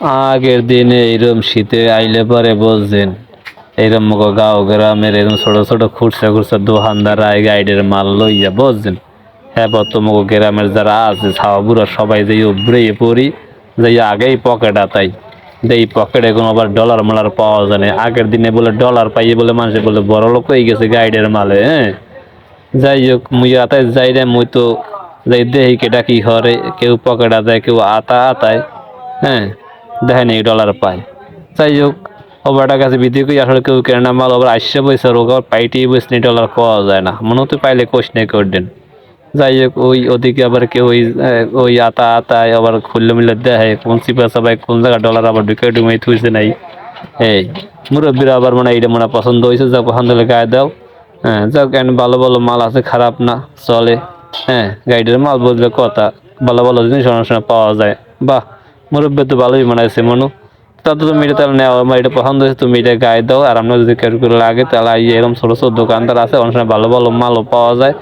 আগের দিনে এইরকম শীতে আইলে পরে বুঝছেন এইরকম গাঁও গ্রামের এরকম ছোট ছোট খুচরা খুচরা দোকানদার আই গাইডের মাল লইয়া বুঝছেন। হ্যাঁ তোমাকে গ্রামের যারা আছে ছাওয়া বুড়া সবাই যে উবড়ে পড়ি যাই আগেই পকেট আতাই এই পকেটে কোনো আবার ডলার মালার পাওয়া যায় না। আগের দিনে বলে ডলার পাইয়ে বলে মানুষে বলে বড় লোক হয়ে গেছে গাইডের মালে। হ্যাঁ যাই হোক মুই আতাই যাই রে মুই তো যাই দেখি কেটা কি হরে কেউ পকেট আতায় কেউ আতা আতায়। হ্যাঁ দেখেনি ডলার পায়। যাই হোক ওবারটার কাছে বিধি করি আসলে কেউ কেনে না মাল আবার আসছে বইছে আর ওকে পাইটি বসনি ডলার পাওয়া যায় না মনে হতে পাইলে কোশ নেই করবেন। যাই হোক ওই ওদিকে আবার কেউ ওই আতা আতায় আবার খুললে মিলে দেয় কোন চিপা সবাই কোন জায়গায় ডলার আবার ঢুকে ডুমে থুইছে নাই। এই মুরব্বীরা আবার মানে এইটা মনে পছন্দ হয়েছে যা পছন্দ হলে গায়ে দাও। হ্যাঁ যাক কেন ভালো ভালো মাল আছে খারাপ না চলে। হ্যাঁ গাইডের মাল বুঝলে কথা ভালো ভালো জিনিস অনেক সময় পাওয়া যায়। বাহ মুরব্বী তো ভালোই বানাইছে মনু। তাতে তুমি এটা তাহলে নেওয়া আমার এটা পছন্দ হয়েছে তুমি এটা গায়ে দাও আর আমরা যদি কেউ লাগে তাহলে এরকম ছোটো ছোটো দোকানদার আছে অনেক সময় ভালো ভালো মালও পাওয়া যায়।